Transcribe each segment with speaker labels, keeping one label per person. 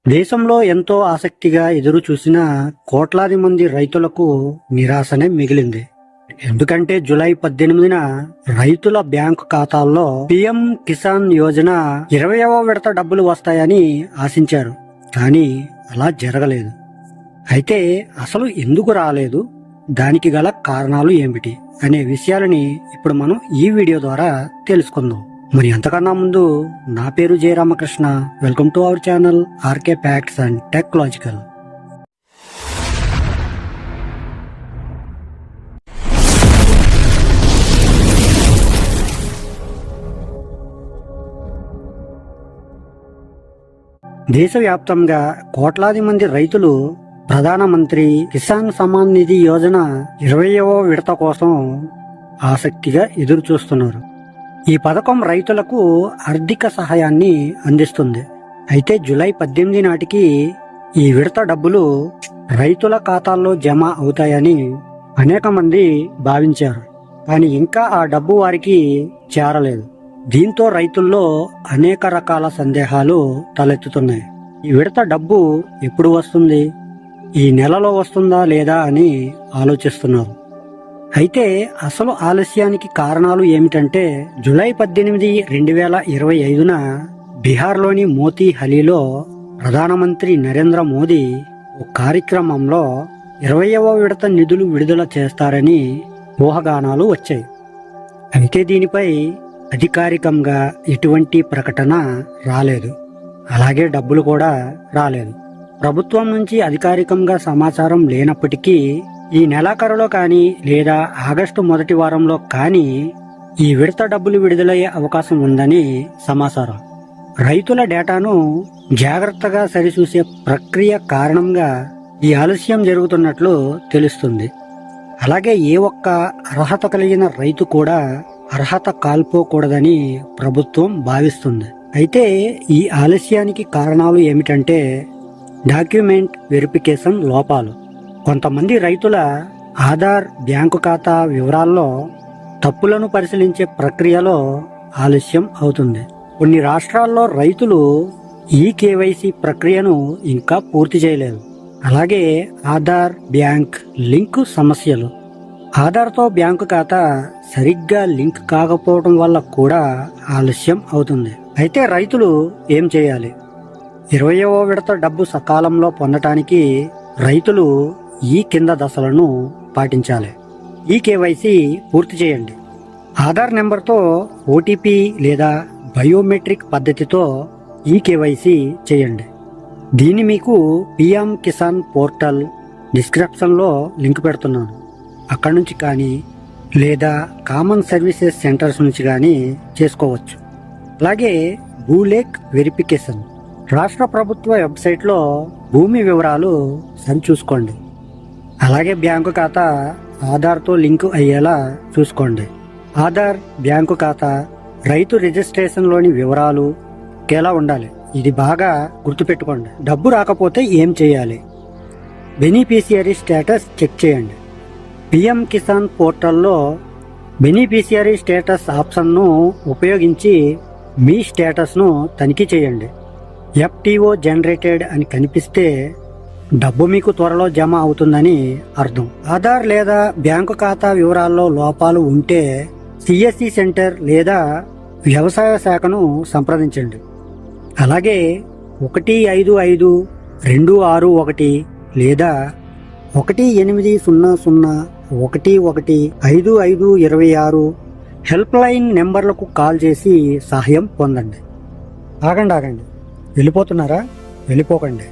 Speaker 1: దేశంలో ఎంతో ఆసక్తిగా ఎదురు చూసిన కోట్లాది మంది రైతులకు నిరాశనే మిగిలింది. ఎందుకంటే జూలై 18న రైతుల బ్యాంకు ఖాతాల్లో పీఎం కిసాన్ యోజన 20వ విడత డబ్బులు వస్తాయని ఆశించారు. కానీ అలా జరగలేదు. అయితే అసలు ఎందుకు రాలేదు, దానికి గల కారణాలు ఏమిటి అనే విషయాలని ఇప్పుడు మనం ఈ వీడియో ద్వారా తెలుసుకుందాం. మరి అంతకన్నా ముందు నా పేరు Jayaramakrishna. Welcome to our channel RK facts and technological. దేశవ్యాప్తంగా కోట్లాది మంది రైతులు ప్రధానమంత్రి కిసాన్ సమ్మాన్ నిధి యోజన 20వ విడత కోసం ఆసక్తిగా ఎదురు చూస్తున్నారు. ఈ పథకం రైతులకు ఆర్థిక సహాయాన్ని అందిస్తుంది. అయితే జూలై 18 నాటికి ఈ విడత డబ్బులు రైతుల ఖాతాల్లో జమ అవుతాయని అనేక మంది భావించారు. కానీ ఇంకా ఆ డబ్బు వారికి చేరలేదు. దీంతో రైతుల్లో అనేక రకాల సందేహాలు తలెత్తుతున్నాయి. ఈ విడత డబ్బు ఎప్పుడు వస్తుంది, ఈ నెలలో వస్తుందా లేదా అని ఆలోచిస్తున్నారు. అయితే అసలు ఆలస్యానికి కారణాలు ఏమిటంటే జూలై 18, 2025న బీహార్లోని మోతీహలీలో ప్రధానమంత్రి నరేంద్ర మోదీ ఓ కార్యక్రమంలో 20వ విడత నిధులు విడుదల చేస్తారని ఊహాగానాలు వచ్చాయి. అయితే దీనిపై అధికారికంగా ఎటువంటి ప్రకటన రాలేదు. అలాగే డబ్బులు కూడా రాలేదు. ప్రభుత్వం నుంచి అధికారికంగా సమాచారం లేనప్పటికీ ఈ నెలాఖరులో కానీ లేదా ఆగస్టు మొదటి వారంలో కానీ ఈ విడత డబ్బులు విడుదలయ్యే అవకాశం ఉందని సమాచారం. రైతుల డేటాను జాగ్రత్తగా సరిచూసే ప్రక్రియ కారణంగా ఈ ఆలస్యం జరుగుతున్నట్లు తెలుస్తుంది. అలాగే ఏ ఒక్క అర్హత కలిగిన రైతు కూడా అర్హత కాల్పోకూడదని ప్రభుత్వం భావిస్తుంది. అయితే ఈ ఆలస్యానికి కారణాలు ఏమిటంటే డాక్యుమెంట్ వెరిఫికేషన్ లోపాలు. కొంతమంది రైతుల ఆధార్, బ్యాంకు ఖాతా వివరాల్లో తప్పులను పరిశీలించే ప్రక్రియలో ఆలస్యం అవుతుంది. కొన్ని రాష్ట్రాల్లో రైతులు ఈ కేవైసీ ప్రక్రియను ఇంకా పూర్తి చేయలేదు. అలాగే ఆధార్, బ్యాంక్ లింక్ సమస్యలు. ఆధార్తో బ్యాంకు ఖాతా సరిగ్గా లింక్ కాకపోవడం వల్ల కూడా ఆలస్యం అవుతుంది. అయితే రైతులు ఏం చేయాలి? 20వ విడత డబ్బు సకాలంలో పొందటానికి రైతులు ఈ కింద దశలను పాటించాలి. ఈ కేవైసీ పూర్తి చేయండి. ఆధార్ నెంబర్తో ఓటీపీ లేదా బయోమెట్రిక్ పద్ధతితో ఈ కేవైసీ చేయండి. దీన్ని మీకు పీఎం కిసాన్ పోర్టల్ డిస్క్రిప్షన్లో లింక్ పెడుతున్నాను. అక్కడి నుంచి కానీ లేదా కామన్ సర్వీసెస్ సెంటర్స్ నుంచి కానీ చేసుకోవచ్చు. అలాగే భూలేఖ్ వెరిఫికేషన్. రాష్ట్ర ప్రభుత్వ వెబ్సైట్లో భూమి వివరాలు సరిచూసుకోండి. అలాగే బ్యాంకు ఖాతా ఆధార్తో లింకు అయ్యేలా చూసుకోండి. ఆధార్, బ్యాంకు ఖాతా, రైతు రిజిస్ట్రేషన్లోని వివరాలు ఒకేలా ఉండాలి. ఇది బాగా గుర్తుపెట్టుకోండి. డబ్బు రాకపోతే ఏం చేయాలి? బెనిఫిషియరీ స్టేటస్ చెక్ చేయండి. పీఎం కిసాన్ పోర్టల్లో బెనిఫిషియరీ స్టేటస్ ఆప్షన్ను ఉపయోగించి మీ స్టేటస్ను తనిఖీ చేయండి. ఎఫ్టీఓ జనరేటెడ్ అని కనిపిస్తే డబ్బు మీకు త్వరలో జమ అవుతుందని అర్థం. ఆధార్ లేదా బ్యాంకు ఖాతా వివరాల్లో లోపాలు ఉంటే సిఎస్సి సెంటర్ లేదా వ్యవసాయ శాఖను సంప్రదించండి. అలాగే 155-261 లేదా 1800-115526 హెల్ప్ లైన్ నెంబర్లకు కాల్ చేసి సహాయం పొందండి. ఆగండి, వెళ్ళిపోతున్నారా? వెళ్ళిపోకండి.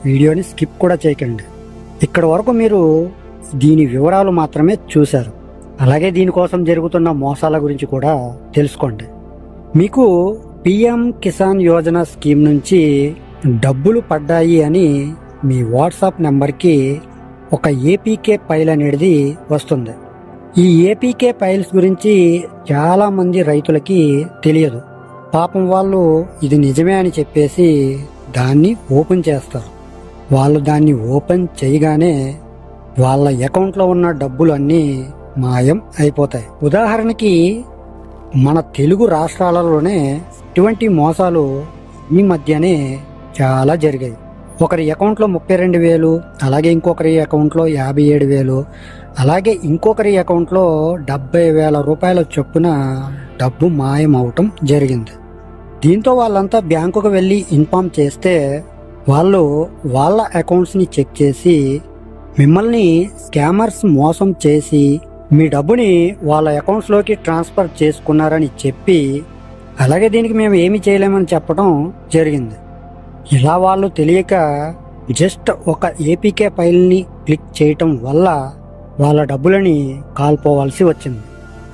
Speaker 1: వీడియోని స్కిప్ కూడా చేయకండి. ఇక్కడ వరకు మీరు దీని వివరాలు మాత్రమే చూశారు. అలాగే దీనికోసం జరుగుతున్న మోసాల గురించి కూడా తెలుసుకోండి. మీకు పీఎం కిసాన్ యోజన స్కీమ్ నుంచి డబ్బులు పడ్డాయి అని మీ వాట్సాప్ నెంబర్కి ఒక ఏపీకే ఫైల్ అనేది వస్తుంది. ఈ ఏపీకే ఫైల్స్ గురించి చాలా మంది రైతులకి తెలియదు. పాపం వాళ్ళు ఇది నిజమే అని చెప్పేసి దాన్ని ఓపెన్ చేస్తారు. వాళ్ళు దాన్ని ఓపెన్ చేయగానే వాళ్ళ అకౌంట్లో ఉన్న డబ్బులు అన్నీ మాయం అయిపోతాయి. ఉదాహరణకి మన తెలుగు రాష్ట్రాలలోనే ఇటువంటి మోసాలు ఈ మధ్యనే చాలా జరిగాయి. ఒకరి అకౌంట్లో 32,000, అలాగే ఇంకొకరి అకౌంట్లో 57,000, అలాగే ఇంకొకరి అకౌంట్లో 70,000 రూపాయల చొప్పున డబ్బు మాయమవటం జరిగింది. దీంతో వాళ్ళంతా బ్యాంకుకు వెళ్ళి ఇన్ఫామ్ చేస్తే వాళ్ళు వాళ్ళ అకౌంట్స్ని చెక్ చేసి మిమ్మల్ని స్కామర్స్ మోసం చేసి మీ డబ్బుని వాళ్ళ అకౌంట్స్లోకి ట్రాన్స్ఫర్ చేసుకున్నారని చెప్పి, అలాగే దీనికి మేము ఏమీ చేయలేమని చెప్పడం జరిగింది. ఇలా వాళ్ళు తెలియక జస్ట్ ఒక ఏపీకే ఫైల్ని క్లిక్ చేయటం వల్ల వాళ్ళ డబ్బులని కాల్పోవాల్సి వచ్చింది.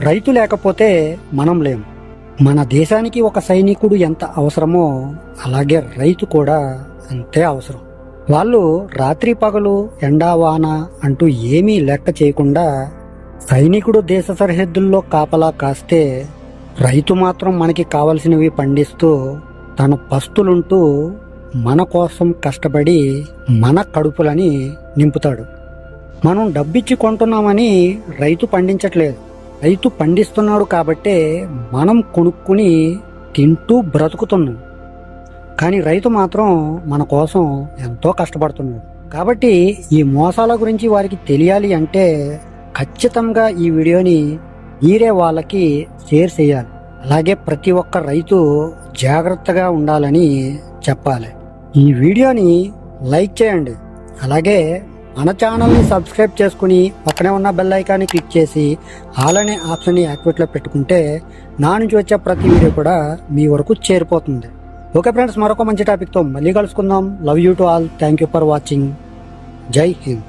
Speaker 1: రైతు లేకపోతే మనం లేము. మన దేశానికి ఒక సైనికుడు ఎంత అవసరమో అలాగే రైతు కూడా అంతే అవసరం. వాళ్ళు రాత్రి పగలు ఎండా వాన అంటూ ఏమీ లెక్క చేయకుండా సైనికుడు దేశ సరిహద్దుల్లో కాపలా కాస్తే, రైతు మాత్రం మనకి కావలసినవి పండిస్తూ తన పస్తులుంటూ మన కోసం కష్టపడి మన కడుపులని నింపుతాడు. మనం డబ్బిచ్చి కొంటున్నామని రైతు పండించట్లేదు. రైతు పండిస్తున్నాడు కాబట్టే మనం కొనుక్కుని తింటూ బ్రతుకుతున్నాం. కానీ రైతు మాత్రం మన కోసం ఎంతో కష్టపడుతున్నాడు. కాబట్టి ఈ మోసాల గురించి వారికి తెలియాలి అంటే ఖచ్చితంగా ఈ వీడియోని మీరే వాళ్ళకి షేర్ చేయాలి. అలాగే ప్రతి ఒక్క రైతు జాగ్రత్తగా ఉండాలని చెప్పాలి. ఈ వీడియోని లైక్ చేయండి. అలాగే మన ఛానల్ని సబ్స్క్రైబ్ చేసుకుని పక్కనే ఉన్న బెల్ ఐకాన్ని క్లిక్ చేసి ఆల్ అనే ఆప్షన్ని యాక్టివేట్లో పెట్టుకుంటే నా నుంచి వచ్చే ప్రతి వీడియో కూడా మీ వరకు చేరిపోతుంది. ఓకే ఫ్రెండ్స్, మరొక మంచి టాపిక్తో మళ్ళీ కలుసుకుందాం. Love you to all. Thank you for watching. జై హింద్.